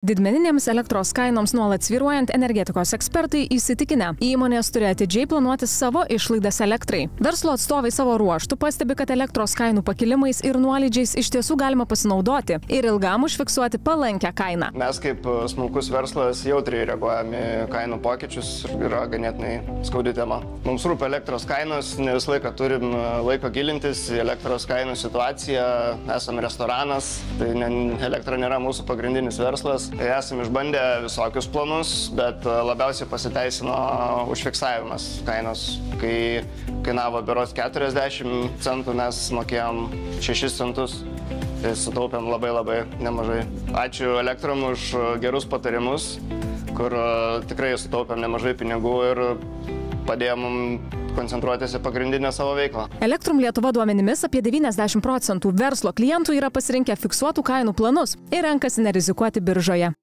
Didmeninėms elektros kainoms nuolat svyruojant, energetikos ekspertai įsitikinę, įmonės turi atidžiai planuoti savo išlaidas elektrai. Verslo atstovai savo ruožtų pastebi, kad elektros kainų pakilimais ir nuolydžiais iš tiesų galima pasinaudoti ir ilgam užfiksuoti palankę kainą. Mes kaip smulkus verslas jautriai reaguojame į kainų pokyčius ir yra ganėtinai skaudi tema. Mums rūpi elektros kainos, ne visą laiką turim laiko gilintis į elektros kainų situaciją. Esame restoranas, tai elektra nėra mūsų pagrindinis verslas. Esame išbandę visokius planus, bet labiausiai pasiteisino užfiksavimas kainos. Kai kainavo berods 40 centų, mes mokėjom 6 centus. Tai sutaupėm labai nemažai. Ačiū Elektrom už gerus patarimus, kur tikrai sutaupėm nemažai pinigų ir padėjo mums koncentruotis į pagrindinę savo veiklą. Elektrum Lietuva duomenimis apie 90% verslo klientų yra pasirinkę fiksuotų kainų planus ir renkasi nerizikuoti biržoje.